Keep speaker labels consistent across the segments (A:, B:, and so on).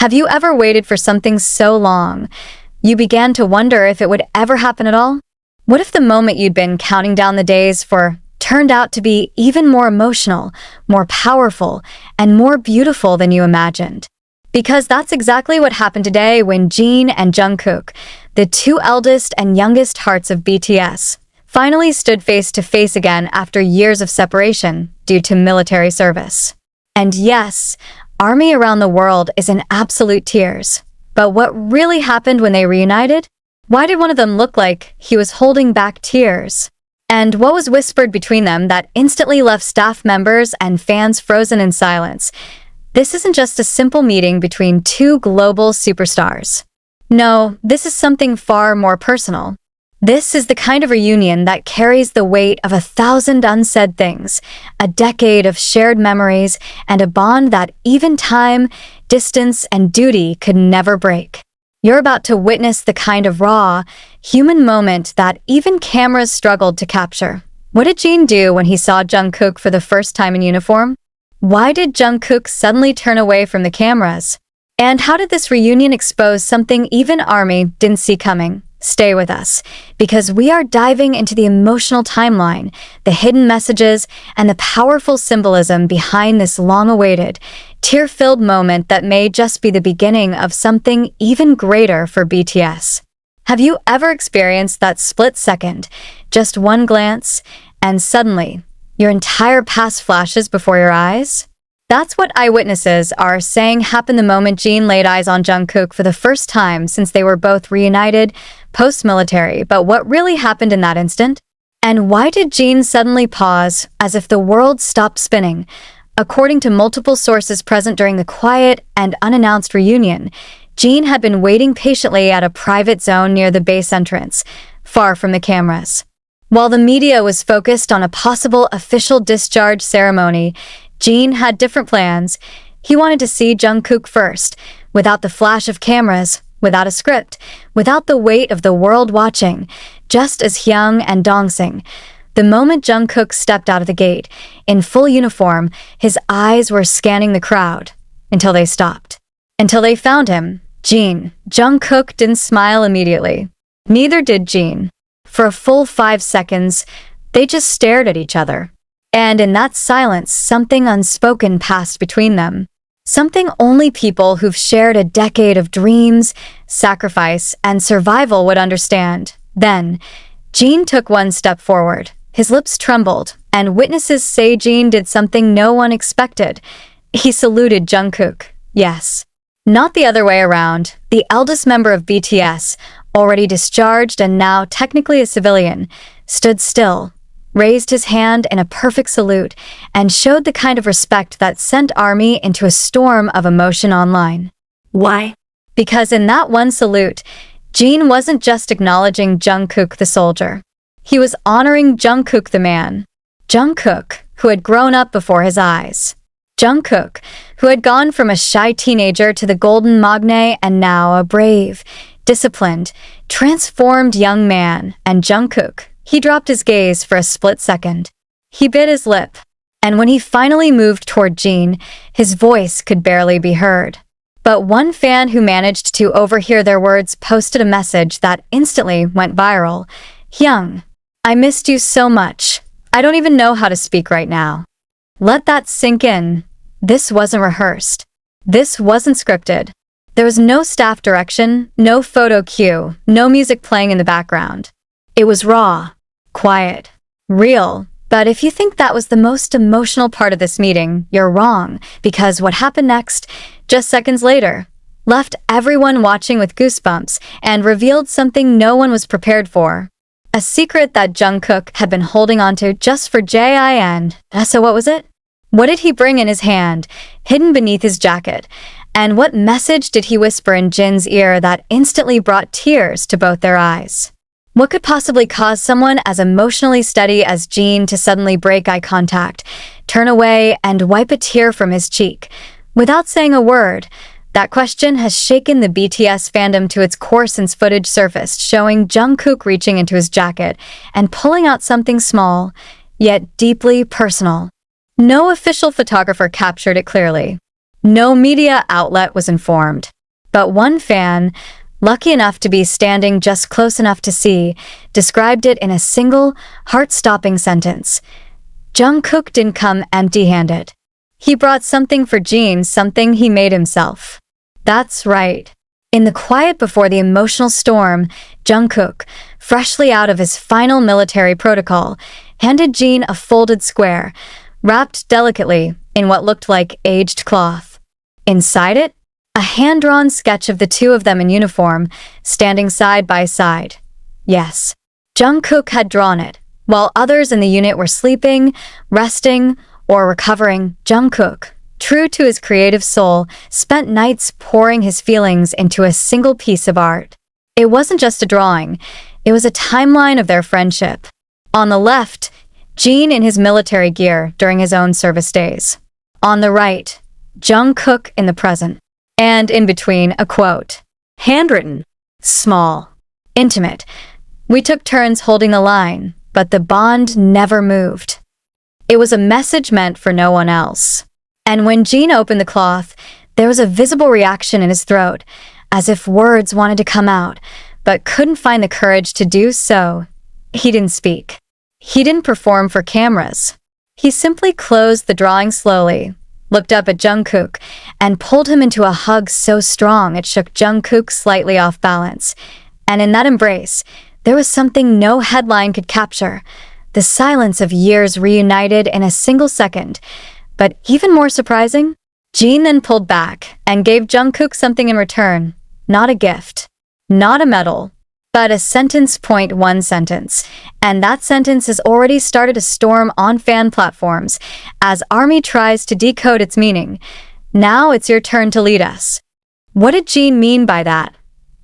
A: Have you ever waited for something so long, you began to wonder if it would ever happen at all? What if the moment you'd been counting down the days for turned out to be even more emotional, more powerful, and more beautiful than you imagined? Because that's exactly what happened today when Jin and Jungkook, the two eldest and youngest hearts of BTS, finally stood face to face again after years of separation due to military service. And yes, ARMY around the world is in absolute tears. But what really happened when they reunited? Why did one of them look like he was holding back tears? And what was whispered between them that instantly left staff members and fans frozen in silence? This isn't just a simple meeting between two global superstars. No, this is something far more personal. This is the kind of reunion that carries the weight of 1,000 unsaid things, a decade of shared memories, and a bond that even time, distance, and duty could never break. You're about to witness the kind of raw, human moment that even cameras struggled to capture. What did Jin do when he saw Jungkook for the first time in uniform? Why did Jungkook suddenly turn away from the cameras? And how did this reunion expose something even ARMY didn't see coming? Stay with us, because we are diving into the emotional timeline, the hidden messages, and the powerful symbolism behind this long-awaited, tear-filled moment that may just be the beginning of something even greater for BTS. Have you ever experienced that split second, just one glance, and suddenly, your entire past flashes before your eyes? That's what eyewitnesses are saying happened the moment Jin laid eyes on Jungkook for the first time since they were both reunited, post-military. But what really happened in that instant? And why did Jin suddenly pause, as if the world stopped spinning? According to multiple sources present during the quiet and unannounced reunion, Jin had been waiting patiently at a private zone near the base entrance, far from the cameras. While the media was focused on a possible official discharge ceremony, Jin had different plans. He wanted to see Jungkook first, without the flash of cameras, without a script, without the weight of the world watching, just as Hyung and Dongsing. The moment Jungkook stepped out of the gate, in full uniform, his eyes were scanning the crowd, until they stopped. Until they found him, Jin. Jungkook didn't smile immediately. Neither did Jin. For a full 5 seconds, they just stared at each other. And in that silence, something unspoken passed between them. Something only people who've shared a decade of dreams, sacrifice, and survival would understand. Then, Jin took one step forward. His lips trembled, and witnesses say Jin did something no one expected. He saluted Jungkook. Yes. Not the other way around. The eldest member of BTS, already discharged and now technically a civilian, stood still, raised his hand in a perfect salute, and showed the kind of respect that sent ARMY into a storm of emotion online. Why? Because in that one salute, Jin wasn't just acknowledging Jungkook the soldier. He was honoring Jungkook the man. Jungkook, who had grown up before his eyes. Jungkook, who had gone from a shy teenager to the golden magne and now a brave, disciplined, transformed young man. And Jungkook, he dropped his gaze for a split second. He bit his lip, and when he finally moved toward Jin, his voice could barely be heard. But one fan who managed to overhear their words posted a message that instantly went viral. Hyung, I missed you so much. I don't even know how to speak right now. Let that sink in. This wasn't rehearsed. This wasn't scripted. There was no staff direction, no photo cue, no music playing in the background. It was raw, quiet, real. But if you think that was the most emotional part of this meeting, you're wrong, because what happened next, just seconds later, left everyone watching with goosebumps and revealed something no one was prepared for. A secret that Jungkook had been holding onto just for Jin. So what was it? What did he bring in his hand, hidden beneath his jacket? And what message did he whisper in Jin's ear that instantly brought tears to both their eyes? What could possibly cause someone as emotionally steady as Jin to suddenly break eye contact, turn away, and wipe a tear from his cheek, without saying a word? That question has shaken the BTS fandom to its core since footage surfaced, showing Jungkook reaching into his jacket and pulling out something small, yet deeply personal. No official photographer captured it clearly. No media outlet was informed. But one fan, lucky enough to be standing just close enough to see, described it in a single, heart-stopping sentence. Jungkook didn't come empty-handed. He brought something for Jin, something he made himself. That's right. In the quiet before the emotional storm, Jungkook, freshly out of his final military protocol, handed Jin a folded square, wrapped delicately in what looked like aged cloth. Inside it, a hand-drawn sketch of the two of them in uniform, standing side by side. Yes, Jungkook had drawn it. While others in the unit were sleeping, resting, or recovering, Jungkook, true to his creative soul, spent nights pouring his feelings into a single piece of art. It wasn't just a drawing, it was a timeline of their friendship. On the left, Jin in his military gear during his own service days. On the right, Jungkook in the present. And in between, a quote. Handwritten. Small. Intimate. We took turns holding the line, but the bond never moved. It was a message meant for no one else. And when Jin opened the cloth, there was a visible reaction in his throat, as if words wanted to come out, but couldn't find the courage to do so. He didn't speak. He didn't perform for cameras. He simply closed the drawing slowly, looked up at Jungkook, and pulled him into a hug so strong it shook Jungkook slightly off balance. And in that embrace, there was something no headline could capture, the silence of years reunited in a single second. But even more surprising, Jin then pulled back and gave Jungkook something in return. Not a gift, not a medal, but a sentence. One sentence. And that sentence has already started a storm on fan platforms as ARMY tries to decode its meaning. Now it's your turn to lead us. What did Jin mean by that?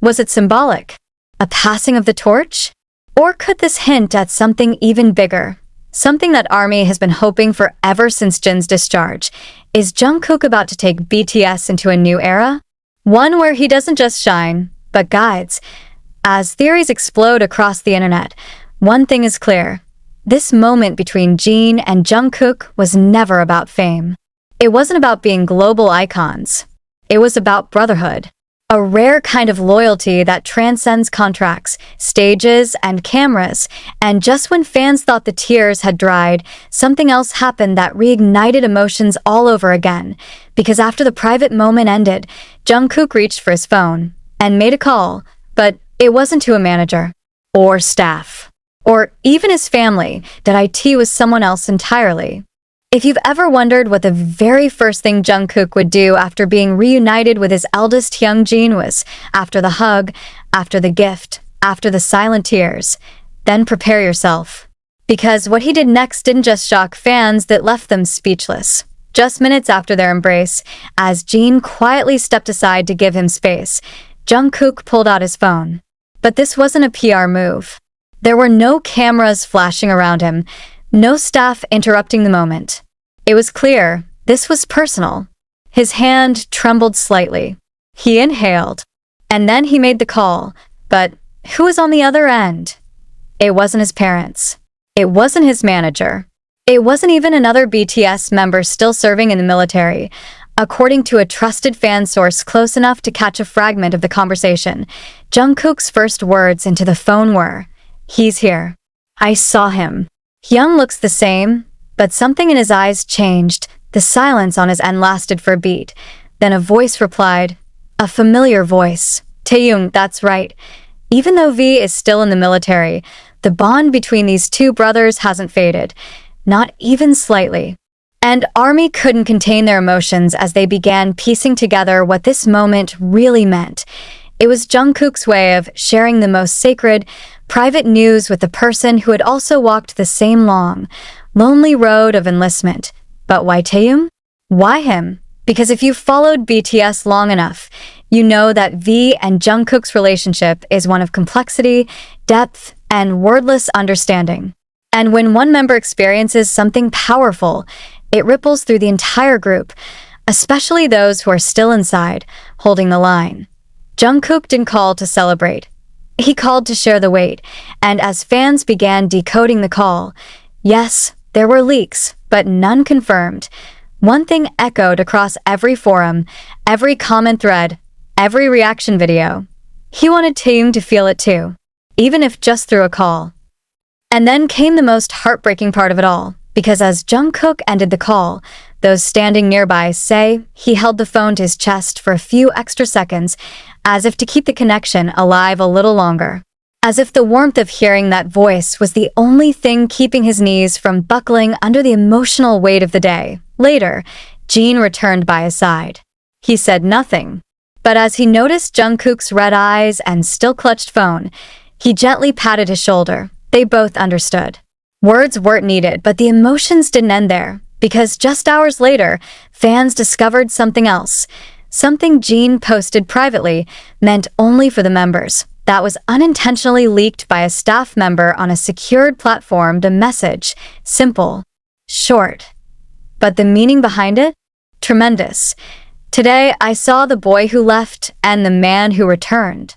A: Was it symbolic? A passing of the torch? Or could this hint at something even bigger? Something that ARMY has been hoping for ever since Jin's discharge. Is Jungkook about to take BTS into a new era? One where he doesn't just shine, but guides. As theories explode across the internet, one thing is clear. This moment between Jin and Jungkook was never about fame. It wasn't about being global icons. It was about brotherhood. A rare kind of loyalty that transcends contracts, stages, and cameras. And just when fans thought the tears had dried, something else happened that reignited emotions all over again. Because after the private moment ended, Jungkook reached for his phone and made a call, but it wasn't to a manager, or staff, or even his family. That IT was someone else entirely. If you've ever wondered what the very first thing Jungkook would do after being reunited with his eldest Hyungjin was, after the hug, after the gift, after the silent tears, then prepare yourself. Because what he did next didn't just shock fans that left them speechless. Just minutes after their embrace, as Jin quietly stepped aside to give him space, Jungkook pulled out his phone. But this wasn't a PR move. There were no cameras flashing around him, no staff interrupting the moment. It was clear, this was personal. His hand trembled slightly. He inhaled, and then he made the call. But who was on the other end? It wasn't his parents. It wasn't his manager. It wasn't even another BTS member still serving in the military. According to a trusted fan source close enough to catch a fragment of the conversation, Jungkook's first words into the phone were, "He's here. I saw him." Hyun looks the same, but something in his eyes changed. The silence on his end lasted for a beat. Then a voice replied, a familiar voice. Taeyong, that's right. Even though V is still in the military, the bond between these two brothers hasn't faded. Not even slightly. And ARMY couldn't contain their emotions as they began piecing together what this moment really meant. It was Jungkook's way of sharing the most sacred, private news with the person who had also walked the same long, lonely road of enlistment. But why Taeyong? Why him? Because if you've followed BTS long enough, you know that V and Jungkook's relationship is one of complexity, depth, and wordless understanding. And when one member experiences something powerful, it ripples through the entire group, especially those who are still inside, holding the line. Jungkook didn't call to celebrate. He called to share the weight, and as fans began decoding the call, yes, there were leaks, but none confirmed. One thing echoed across every forum, every comment thread, every reaction video. He wanted Taeyong to feel it too, even if just through a call. And then came the most heartbreaking part of it all, because as Jungkook ended the call, those standing nearby say he held the phone to his chest for a few extra seconds, as if to keep the connection alive a little longer. As if the warmth of hearing that voice was the only thing keeping his knees from buckling under the emotional weight of the day. Later, Jin returned by his side. He said nothing, but as he noticed Jungkook's red eyes and still clutched phone, he gently patted his shoulder. They both understood. Words weren't needed, but the emotions didn't end there, because just hours later, fans discovered something else. Something Jin posted privately, meant only for the members, that was unintentionally leaked by a staff member on a secured platform. The message, simple, short, but the meaning behind it? Tremendous. Today, I saw the boy who left and the man who returned.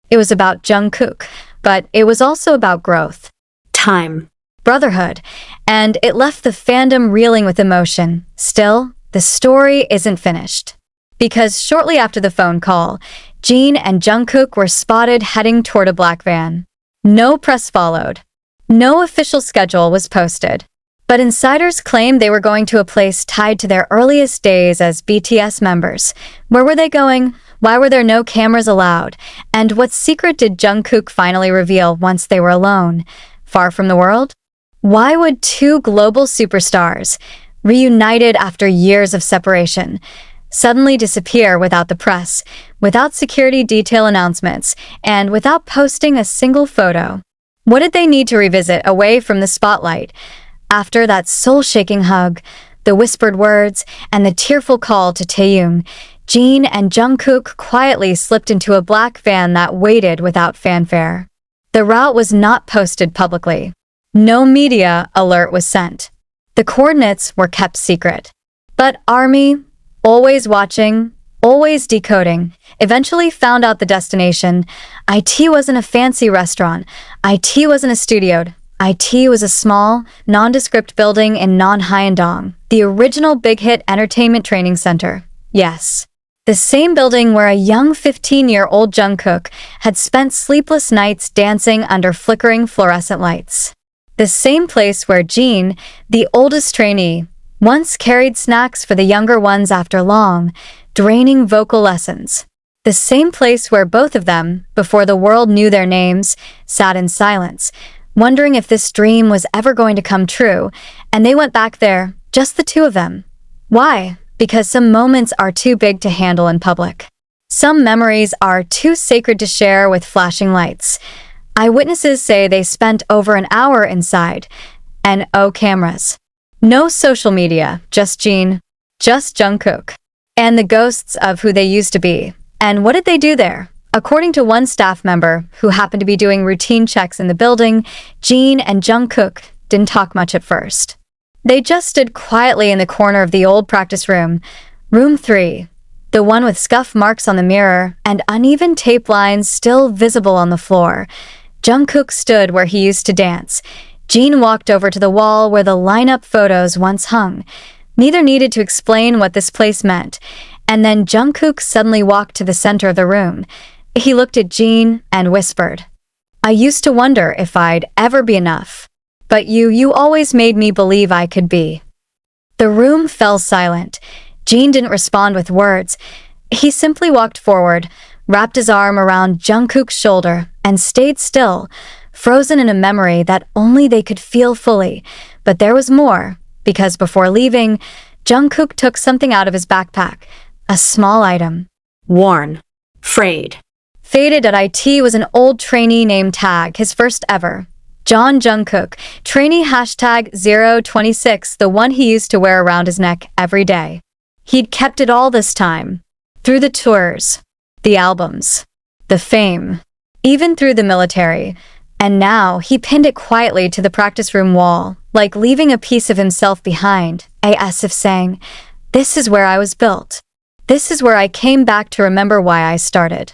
A: It was about Jungkook, but it was also about growth, time, brotherhood, and it left the fandom reeling with emotion. Still, the story isn't finished. Because shortly after the phone call, Jin and Jungkook were spotted heading toward a black van. No press followed. No official schedule was posted. But insiders claimed they were going to a place tied to their earliest days as BTS members. Where were they going? Why were there no cameras allowed? And what secret did Jungkook finally reveal once they were alone? Far from the world? Why would two global superstars, reunited after years of separation, suddenly disappear without the press, without security detail announcements, and without posting a single photo? What did they need to revisit away from the spotlight? After that soul-shaking hug, the whispered words, and the tearful call to Taeyong, Jin and Jungkook quietly slipped into a black van that waited without fanfare. The route was not posted publicly. No media alert was sent. The coordinates were kept secret. But ARMY, always watching, always decoding, eventually found out the destination. IT wasn't a fancy restaurant. IT wasn't a studio. IT was a small, nondescript building in Non-Hyundong, the original big hit entertainment training center. Yes, the same building where a young 15-year-old Jungkook had spent sleepless nights dancing under flickering fluorescent lights. The same place where Jin, the oldest trainee, once carried snacks for the younger ones after long, draining vocal lessons. The same place where both of them, before the world knew their names, sat in silence, wondering if this dream was ever going to come true, and they went back there, just the two of them. Why? Because some moments are too big to handle in public. Some memories are too sacred to share with flashing lights. Eyewitnesses say they spent over an hour inside, and oh, cameras. No social media, just Jin, just Jungkook, and the ghosts of who they used to be. And what did they do there? According to one staff member who happened to be doing routine checks in the building, Jin and Jungkook didn't talk much at first. They just stood quietly in the corner of the old practice room, room 3, the one with scuff marks on the mirror and uneven tape lines still visible on the floor. Jungkook stood where he used to dance. Jin walked over to the wall where the lineup photos once hung. Neither needed to explain what this place meant. And then Jungkook suddenly walked to the center of the room. He looked at Jin and whispered, "I used to wonder if I'd ever be enough. But you always made me believe I could be." The room fell silent. Jin didn't respond with words. He simply walked forward, wrapped his arm around Jungkook's shoulder, and stayed still, frozen in a memory that only they could feel fully. But there was more, because before leaving, Jungkook took something out of his backpack, a small item. Worn. Frayed. Faded at IT was an old trainee named Tag, his first ever. John Jungkook, trainee hastag 026, the one he used to wear around his neck every day. He'd kept it all this time. Through the tours, the albums, the fame, even through the military. And now he pinned it quietly to the practice room wall, like leaving a piece of himself behind, as if saying, "This is where I was built. This is where I came back to remember why I started."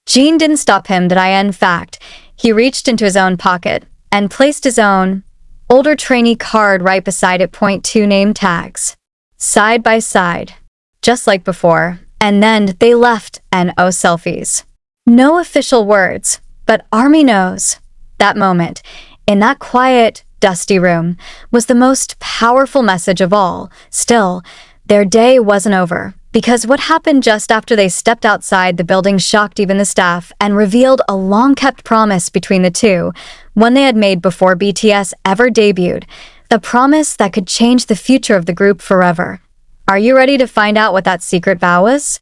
A: Jin didn't stop him, in fact. He reached into his own pocket and placed his own, older trainee card right beside it. .2 name tags. side by side, just like before, and then they left and selfies. No official words, but ARMY knows. That moment, in that quiet, dusty room, was the most powerful message of all. Still, their day wasn't over, because what happened just after they stepped outside the building shocked even the staff and revealed a long-kept promise between the two, one they had made before BTS ever debuted, the promise that could change the future of the group forever. Are you ready to find out what that secret vow was?